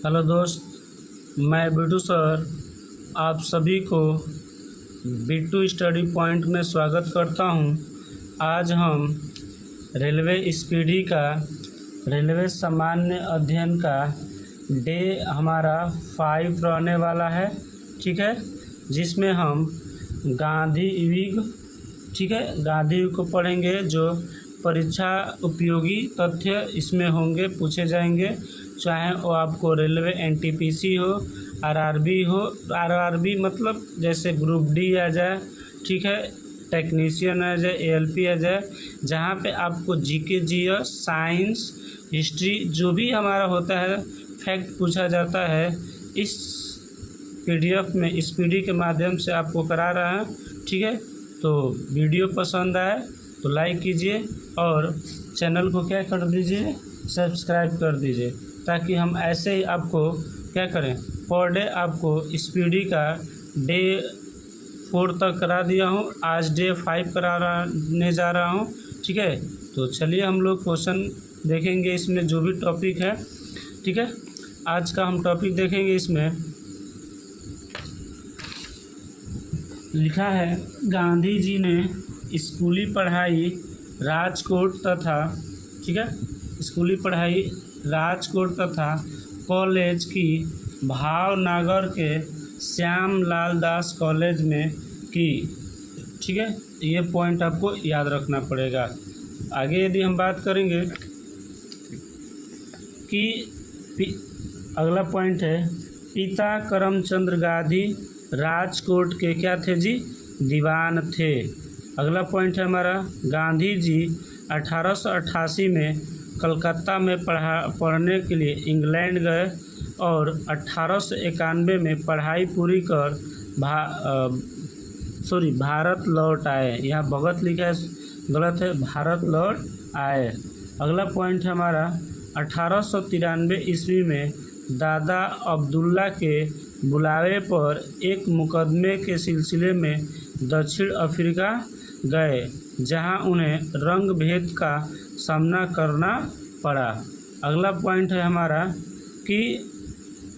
Hello दोस्त, मैं Bittu sir आप सभी को बिट्टू स्टडी पॉइंट में स्वागत करता हूं। आज हम रेलवे स्पीडी का रेलवे सामान्य अध्ययन का डे हमारा 5 रहने वाला है, ठीक है, जिसमें हम गांधी युग, ठीक है, गांधी युग को पढ़ेंगे। जो परीक्षा उपयोगी तथ्य इसमें होंगे, पूछे जाएंगे, चाहे वो आपको रेलवे एनटीपीसी हो, आरआरबी हो। आरआरबी मतलब जैसे ग्रुप डी आ जाए, ठीक है, टेक्नीशियन आ जाए, एएलपी आ जाए, जहाँ पे आपको जीके, जीएस, साइंस, हिस्ट्री जो भी हमारा होता है फैक्ट पूछा जाता है, इस पीडीएफ में इस पीडी के माध्यम से आपको करा रहा है, ठीक है। तो वीडियो पसंद आए तो लाइक कीजिए और चैनल को क्या कर दीजिए, सब्सक्राइब कर दीजिए, ताकि हम ऐसे ही आपको क्या करें, पर डे आपको स्पीडी का डे 4 तक करा दिया हूँ, आज डे 5 कराने जा रहा हूँ, ठीक है। तो चलिए हम लोग क्वेश्चन देखेंगे इसमें, जो भी टॉपिक है, ठीक है। आज का हम टॉपिक देखेंगे, इसमें लिखा है गांधी जी ने स्कूली पढ़ाई राजकोट तथा, ठीक है, स्कूली पढ़ाई राजकोट तथा कॉलेज की भावनगर के श्याम लाल दास कॉलेज में की, ठीक है। ये पॉइंट आपको याद रखना पड़ेगा। आगे यदि हम बात करेंगे कि अगला पॉइंट है, पिता करमचंद गांधी राजकोट के क्या थे जी, दीवान थे। अगला पॉइंट है हमारा, गांधी जी 1888 में कलकत्ता में पढ़ने के लिए इंग्लैंड गए और 1891 में पढ़ाई पूरी कर भारत लौट आए। यहाँ भगत लिखा है, गलत है, भारत लौट आए। अगला पॉइंट है हमारा, 1893 ईस्वी में दादा अब्दुल्ला के बुलावे पर एक मुकदमे के सिलसिले में दक्षिण अफ्रीका गए, जहां उन्हें रंग भेद का सामना करना पड़ा। अगला पॉइंट है हमारा कि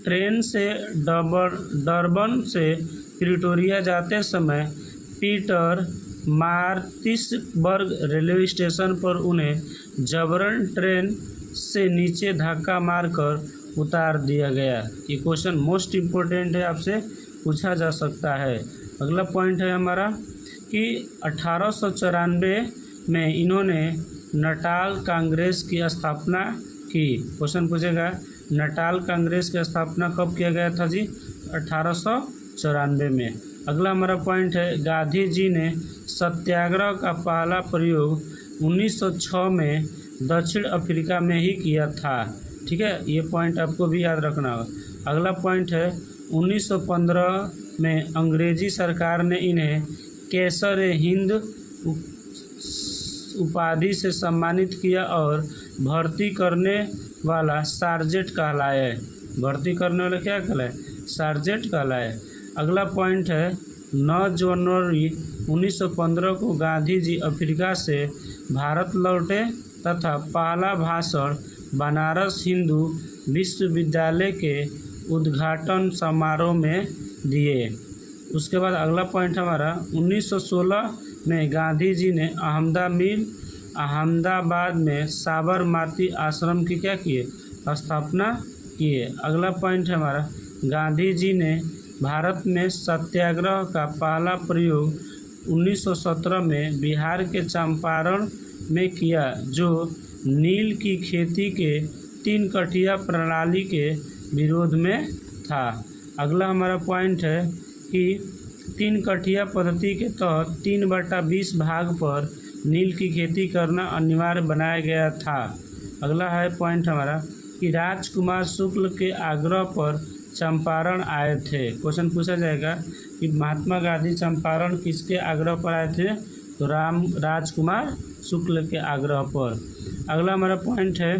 ट्रेन से डरबन से प्रिटोरिया जाते समय पीटर मार्टिसबर्ग रेलवे स्टेशन पर उन्हें जबरन ट्रेन से नीचे धक्का मारकर उतार दिया गया। ये क्वेश्चन मोस्ट इम्पोर्टेंट है, आपसे पूछा जा सकता है। अगला पॉइंट है हमारा कि 1894 में इन्होंने नटाल कांग्रेस की स्थापना की। क्वेश्चन पूछेगा, नटाल कांग्रेस की स्थापना कब किया गया था जी, 1894 में। अगला हमारा पॉइंट है, गांधी जी ने सत्याग्रह का पहला प्रयोग 1906 में दक्षिण अफ्रीका में ही किया था, ठीक है। ये पॉइंट आपको भी याद रखना होगा। अगला पॉइंट है, 1915 में अंग्रेजी सरकार ने इन्हें केसर हिंद उपाधि से सम्मानित किया और भर्ती करने वाला सार्जेंट कहलाए। भर्ती करने वाला क्या कहलाए, सार्जेंट कहलाए। अगला पॉइंट है, 9 जनवरी 1915 को गांधी जी अफ्रीका से भारत लौटे तथा पहला भाषण बनारस हिंदू विश्वविद्यालय के उद्घाटन समारोह में दिए। उसके बाद अगला पॉइंट हमारा, 1916 में गांधी जी ने अहमदाबाद में साबरमती आश्रम की क्या किए, स्थापना किए। अगला पॉइंट है हमारा, गांधी जी ने भारत में सत्याग्रह का पहला प्रयोग 1917 में बिहार के चंपारण में किया, जो नील की खेती के 3 कठिया प्रणाली के विरोध में था। अगला हमारा पॉइंट है कि 3 कठिया पद्धति के तहत 3/20 भाग पर नील की खेती करना अनिवार्य बनाया गया था। अगला है पॉइंट हमारा कि राजकुमार शुक्ल के आग्रह पर चंपारण आए थे। क्वेश्चन पूछा जाएगा कि महात्मा गांधी चंपारण किसके आग्रह पर आए थे, तो राजकुमार शुक्ल के आग्रह पर। अगला हमारा पॉइंट है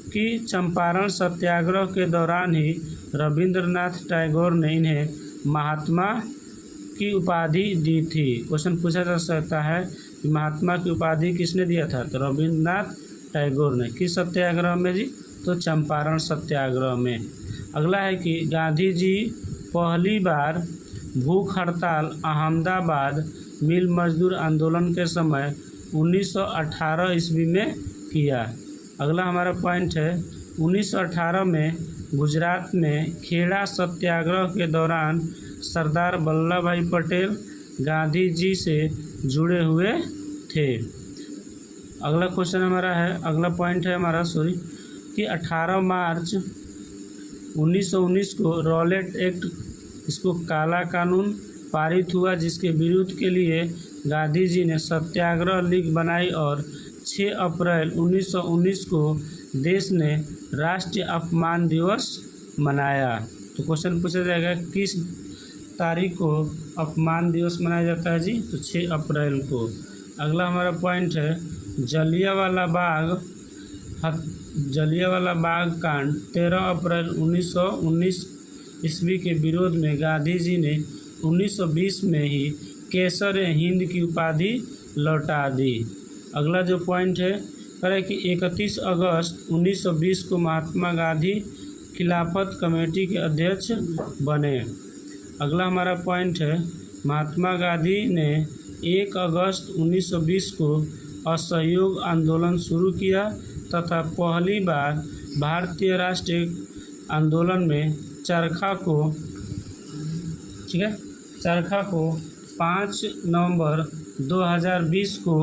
कि चंपारण सत्याग्रह के दौरान ही रविंद्रनाथ टैगोर ने इन्हें महात्मा की उपाधि दी थी। क्वेश्चन पूछा जा सकता है कि महात्मा की उपाधि किसने दिया था, तो रविंद्रनाथ टैगोर ने। किस सत्याग्रह में जी, तो चंपारण सत्याग्रह में। अगला है कि गांधी जी पहली बार भूख हड़ताल अहमदाबाद मिल मजदूर आंदोलन के समय 1918 ईस्वी में किया। अगला हमारा पॉइंट है 1918 में गुजरात में खेड़ा सत्याग्रह के दौरान सरदार वल्लभ भाई पटेल गांधी जी से जुड़े हुए थे। अगला क्वेश्चन हमारा है, अगला पॉइंट है हमारा कि 18 मार्च 1919 को रॉलेट एक्ट, इसको काला कानून पारित हुआ, जिसके विरोध के लिए गांधी जी ने सत्याग्रह लीग बनाई और 6 अप्रैल 1919 को देश ने राष्ट्रीय अपमान दिवस मनाया। तो क्वेश्चन पूछा जाएगा किस तारीख को अपमान दिवस मनाया जाता है जी? तो 6 अप्रैल को। अगला हमारा पॉइंट है जलियांवाला बाग कांड 13 अप्रैल 1919 ईस्वी के विरोध में गांधी जी ने 1920 में ही केसर हिंद की उपाधि लौटा दी। अगला जो पॉइंट है करें कि 31 अगस्त 1920 को महात्मा गांधी खिलाफत कमेटी के अध्यक्ष बने। अगला हमारा पॉइंट है महात्मा गांधी ने 1 अगस्त 1920 को असहयोग आंदोलन शुरू किया तथा पहली बार भारतीय राष्ट्रीय आंदोलन में चरखा को 5 नवंबर 2020 को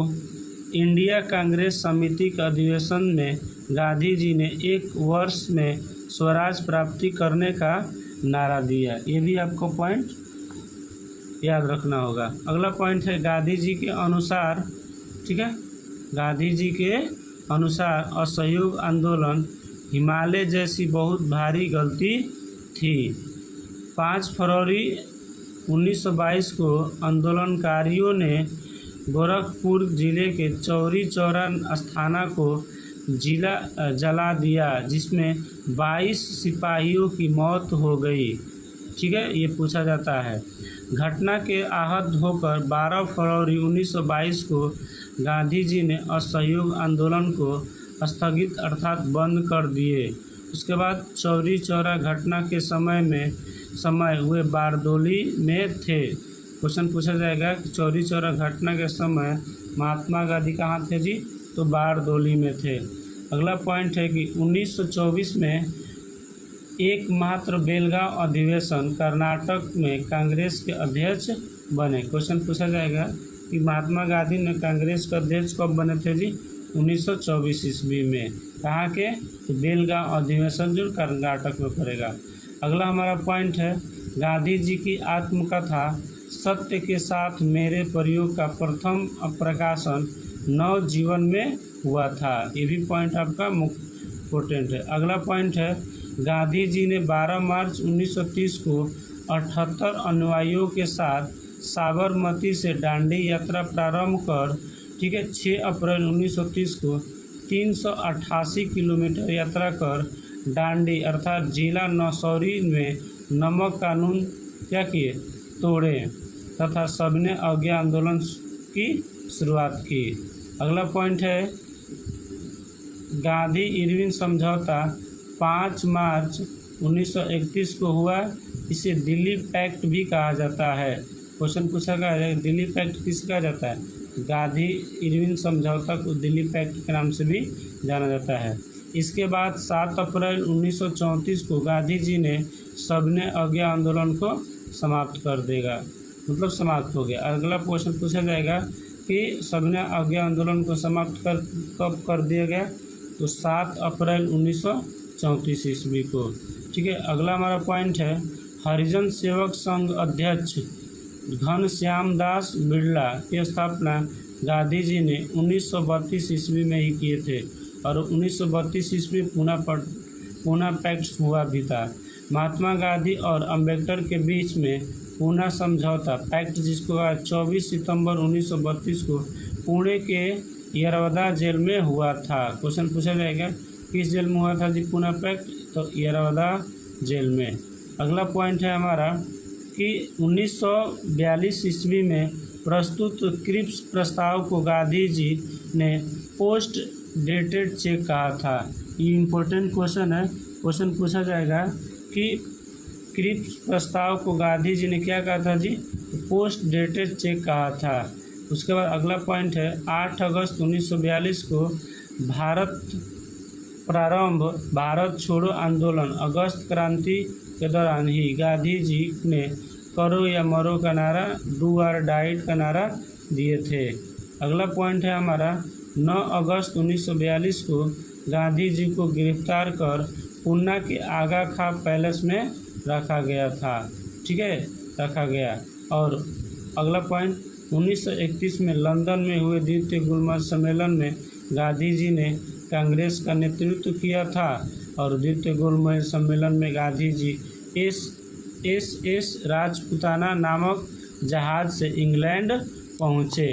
इंडिया कांग्रेस समिति के अधिवेशन में गांधी जी ने 1 वर्ष में स्वराज प्राप्ति करने का नारा दिया। ये भी आपको पॉइंट याद रखना होगा। अगला पॉइंट है गांधी जी के अनुसार, गांधी जी के अनुसार असहयोग आंदोलन हिमालय जैसी बहुत भारी गलती थी। 5 फरवरी 1922 को आंदोलनकारियों ने गोरखपुर जिले के चौरी चौरा अस्थाना को जला दिया, जिसमें 22 सिपाहियों की मौत हो गई। ये पूछा जाता है। घटना के आहत होकर 12 फरवरी 1922 को गांधी जी ने असहयोग आंदोलन को स्थगित अर्थात बंद कर दिए। उसके बाद चौरी चौरा घटना के समय हुए बारडोली में थे। क्वेश्चन पूछा जाएगा कि चौरी चौरा घटना के समय महात्मा गांधी कहाँ थे जी? तो बारडोली में थे। अगला पॉइंट है कि 1924 में एकमात्र बेलगांव अधिवेशन कर्नाटक में कांग्रेस के अध्यक्ष बने। क्वेश्चन पूछा जाएगा कि महात्मा गांधी ने कांग्रेस के अध्यक्ष कब बने थे जी? 1924 ईस्वी में। कहाँ के? तो बेलगांव अधिवेशन जो कर्नाटक में पड़ेगा। अगला हमारा पॉइंट है गांधी जी की आत्मकथा सत्य के साथ मेरे प्रयोग का प्रथम प्रकाशन नवजीवन में हुआ था। ये भी पॉइंट आपका इम्पोर्टेंट है। अगला पॉइंट है गांधी जी ने 12 मार्च 1930 को 78 अनुयायियों के साथ साबरमती से दांडी यात्रा प्रारंभ कर 6 अप्रैल 1930 को 388 किलोमीटर यात्रा कर दांडी अर्थात जिला नौशौरी में नमक कानून किए? तोड़े तथा सबने आज्ञा आंदोलन की शुरुआत की। अगला पॉइंट है गांधी इरविन समझौता 5 मार्च 1931 को हुआ। इसे दिल्ली पैक्ट भी कहा जाता है। क्वेश्चन पूछा गया है दिल्ली पैक्ट किसे कहा जाता है? गांधी इरविन समझौता को दिल्ली पैक्ट के नाम से भी जाना जाता है। इसके बाद 7 अप्रैल 1934 को गांधी जी ने सबने आज्ञा आंदोलन को समाप्त कर देगा, मतलब समाप्त हो गया। अगला क्वेश्चन पूछा जाएगा कि सबने आज्ञा आंदोलन को समाप्त कब कर दिया गया? तो 7 अप्रैल 1934 ईस्वी को। अगला हमारा पॉइंट है हरिजन सेवक संघ अध्यक्ष घनश्याम दास बिरला की स्थापना गांधी जी ने 1932 ईस्वी में ही किए थे और 1932 ईस्वी पूना पैक्ट हुआ भी था। महात्मा गांधी और अम्बेडकर के बीच में पूना समझौता पैक्ट, जिसको 24 सितंबर 1932 को पुणे के यरवदा जेल में हुआ था। क्वेश्चन पूछा जाएगा किस जेल में हुआ था जी पूना पैक्ट? तो यरवदा जेल में। अगला पॉइंट है हमारा कि 1942 ईस्वी में प्रस्तुत क्रिप्स प्रस्ताव को गांधी जी ने पोस्ट डेटेड चेक कहा था। ये इम्पोर्टेंट क्वेश्चन है। क्वेश्चन पूछा जाएगा कि क्रिप्स प्रस्ताव को गांधी जी ने क्या कहा था जी, पोस्ट डेटेड चेक कहा था। उसके बाद अगला पॉइंट है 8 अगस्त 1942 को भारत प्रारंभ भारत छोड़ो आंदोलन अगस्त क्रांति के दौरान ही गांधी जी ने करो या मरो का नारा, डू और डाइट का नारा दिए थे। अगला पॉइंट है हमारा 9 अगस्त 1942 को गांधी जी को गिरफ्तार कर पूना के आगा खां पैलेस में रखा गया था। ठीक है, रखा गया। और अगला पॉइंट 1931 में लंदन में हुए द्वितीय गोलमेज सम्मेलन में गांधी जी ने कांग्रेस का नेतृत्व किया था और द्वितीय गोलमेज सम्मेलन में गांधी जी एस राजपुताना नामक जहाज से इंग्लैंड पहुँचे।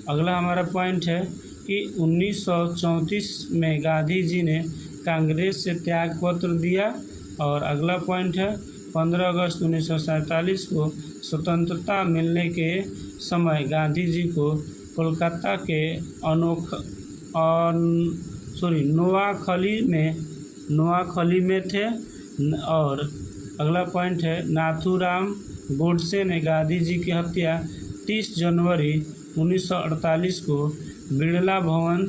अगला हमारा पॉइंट है कि 1934 में गांधी जी ने कांग्रेस से त्यागपत्र दिया। और अगला पॉइंट है 15 अगस्त 1947 को स्वतंत्रता मिलने के समय गांधी जी को कोलकाता के नोआखली में थे। और अगला पॉइंट है नाथूराम गोडसे ने गांधी जी की हत्या 30 जनवरी 1948 को बिड़ला भवन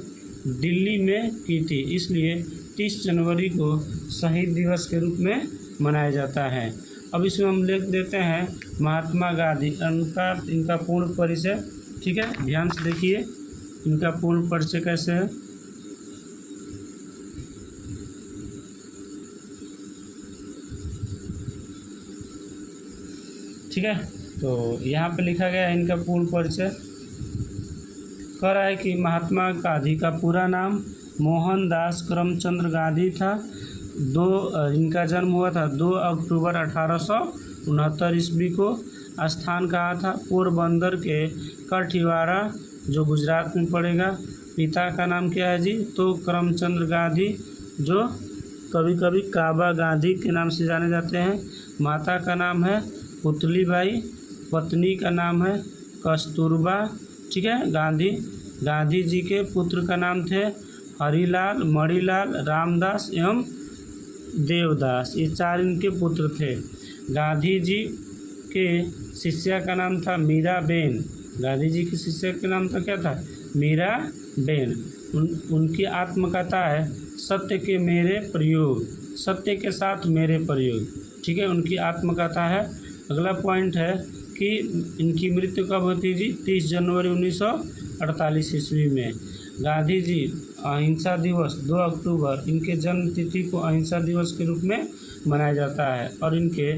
दिल्ली में की थी, इसलिए 30 जनवरी को शहीद दिवस के रूप में मनाया जाता है। अब इसमें हम लिख देते हैं महात्मा गांधी इनका पूर्ण परिचय। ठीक है, ध्यान से देखिए इनका पूर्ण परिचय कैसे है। ठीक है, तो यहाँ पे लिखा गया है इनका पूर्ण परिचय। कह रहा है कि महात्मा गांधी का पूरा नाम मोहनदास करमचंद गांधी था। इनका जन्म हुआ था 2 अक्टूबर 1869 ईस्वी को। स्थान कहा था पोरबंदर के कठिवाड़ा जो गुजरात में पड़ेगा। पिता का नाम क्या है जी, तो करमचंद गांधी जो कभी कभी काबा गांधी के नाम से जाने जाते हैं। माता का नाम है पुतलीबाई, पत्नी का नाम है कस्तूरबा। ठीक है, गांधी जी के पुत्र का नाम थे हरिलाल, मणिलाल, रामदास एवं देवदास, ये 4 इनके पुत्र थे। गांधी जी के शिष्या का नाम था मीराबेन। गांधी जी की शिष्या का नाम था क्या था, मीराबेन। उनकी आत्मकथा है सत्य के मेरे प्रयोग, सत्य के साथ मेरे प्रयोग। ठीक है, उनकी आत्मकथा है। अगला पॉइंट है कि इनकी मृत्यु कब होती जी, 30 जनवरी 1948 ईस्वी में। गांधी जी अहिंसा दिवस 2 अक्टूबर, इनके जन्म तिथि को अहिंसा दिवस के रूप में मनाया जाता है। और इनके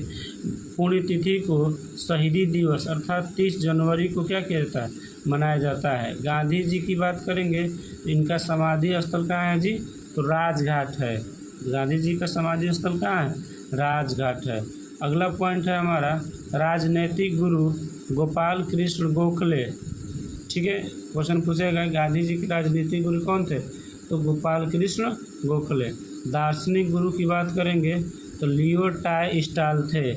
पुण्यतिथि को शहीदी दिवस अर्थात 30 जनवरी को क्या किया जाता है, मनाया जाता है। गांधी जी की बात करेंगे इनका समाधि स्थल कहाँ है जी, तो राजघाट है। गांधी जी का समाधि स्थल कहाँ है, राजघाट है। अगला पॉइंट है हमारा राजनैतिक गुरु गोपाल कृष्ण गोखले। ठीक है, क्वेश्चन पूछेगा गांधी जी के राजनीतिक गुरु कौन थे, तो गोपाल कृष्ण गोखले। दार्शनिक गुरु की बात करेंगे तो लियो टालस्टॉय थे।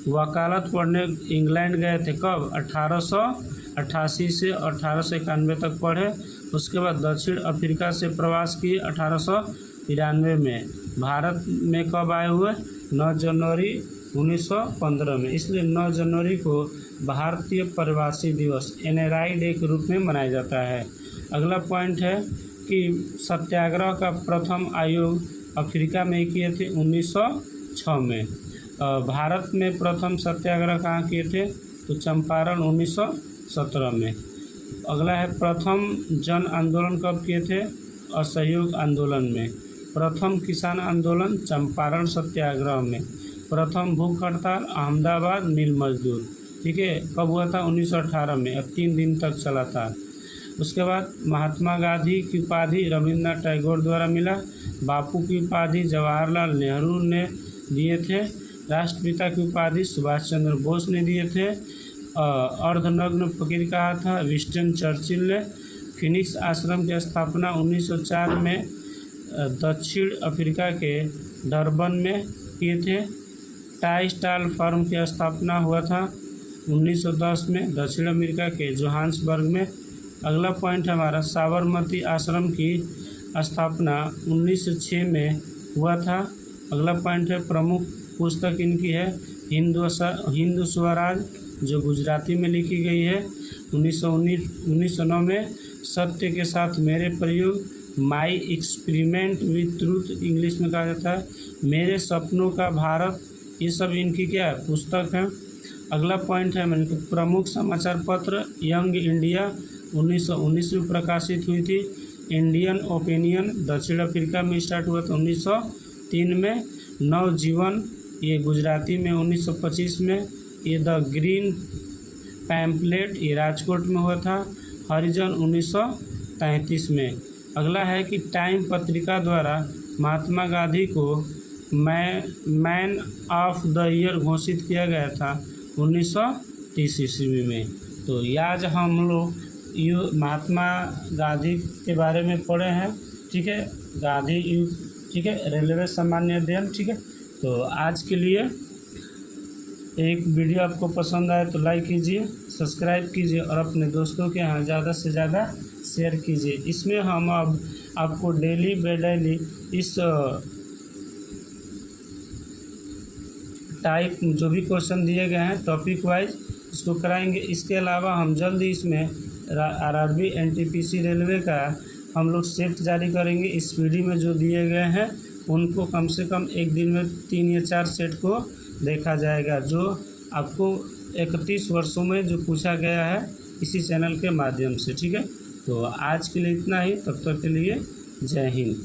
वकालत पढ़ने इंग्लैंड गए थे कब, 1888 से 1891 तक पढ़े। उसके बाद दक्षिण अफ्रीका से प्रवास किए 1893 में। भारत में कब आए हुए, 9 जनवरी 1915 में, इसलिए 9 जनवरी को भारतीय प्रवासी दिवस NRI डे के रूप में मनाया जाता है। अगला पॉइंट है कि सत्याग्रह का प्रथम आयोग अफ्रीका में किए थे 1906 में। भारत में प्रथम सत्याग्रह कहाँ किए थे, तो चंपारण 1917 में। अगला है प्रथम जन आंदोलन कब किए थे, असहयोग आंदोलन में। प्रथम किसान आंदोलन चंपारण सत्याग्रह में। प्रथम भूख हड़ताल अहमदाबाद मिल मजदूर। ठीक है, कब हुआ था, 1918 में। अब 3 दिन तक चला था। उसके बाद महात्मा गांधी की उपाधि रविन्द्रनाथ टैगोर द्वारा मिला। बापू की उपाधि जवाहरलाल नेहरू ने दिए थे। राष्ट्रपिता की उपाधि सुभाष चंद्र बोस ने दिए थे। अर्धनग्न फकीर कहा था विंस्टन चर्चिल ने। फिनिक्स आश्रम की स्थापना 1904 में दक्षिण अफ्रीका के डरबन में किए थे। टाई-स्टाल फर्म की स्थापना हुआ था 1910 में दक्षिण अमेरिका के जोहान्सबर्ग में। अगला पॉइंट हमारा साबरमती आश्रम की स्थापना 1906 में हुआ था। अगला पॉइंट है प्रमुख पुस्तक इनकी है हिंदू स्वराज, जो गुजराती में लिखी गई है। 1909 में सत्य के साथ मेरे प्रयोग, my experiment with truth English में कहा जाता है, मेरे सपनों का भारत, ये सब इनकी क्या है पुस्तक है। अगला पॉइंट है इनके प्रमुख समाचार पत्र। यंग इंडिया 1919 में प्रकाशित हुई थी। इंडियन ओपिनियन दक्षिण अफ्रीका में स्टार्ट हुआ था 1903 में। नवजीवन ये गुजराती में 1925 में। ये द ग्रीन पैम्पलेट ये राजकोट में हुआ था। हरिजन 1933 में। अगला है कि टाइम पत्रिका द्वारा महात्मा गांधी को मैन ऑफ द ईयर घोषित किया गया था 1930 ईस्वी में। तो ये आज हम लोग महात्मा गांधी के बारे में पढ़े हैं, ठीक है, गांधी युग, ठीक है, रेलवे सामान्य अध्ययन, ठीक है। तो आज के लिए एक वीडियो आपको पसंद आए तो लाइक कीजिए, सब्सक्राइब कीजिए और अपने दोस्तों के यहाँ ज़्यादा से ज़्यादा शेयर कीजिए। इसमें हम अब आपको डेली बाय डेली इस टाइप जो भी क्वेश्चन दिए गए हैं टॉपिक वाइज इसको कराएंगे। इसके अलावा हम जल्द ही इसमें आरआरबी एनटीपीसी रेलवे का हम लोग सेट जारी करेंगे। इस पीडी में जो दिए गए हैं उनको कम से कम एक दिन में 3 या 4 सेट को देखा जाएगा, जो आपको 31 वर्षों में जो पूछा गया है इसी चैनल के माध्यम से, ठीक है। तो आज के लिए इतना ही, तब तक के लिए जय हिंद।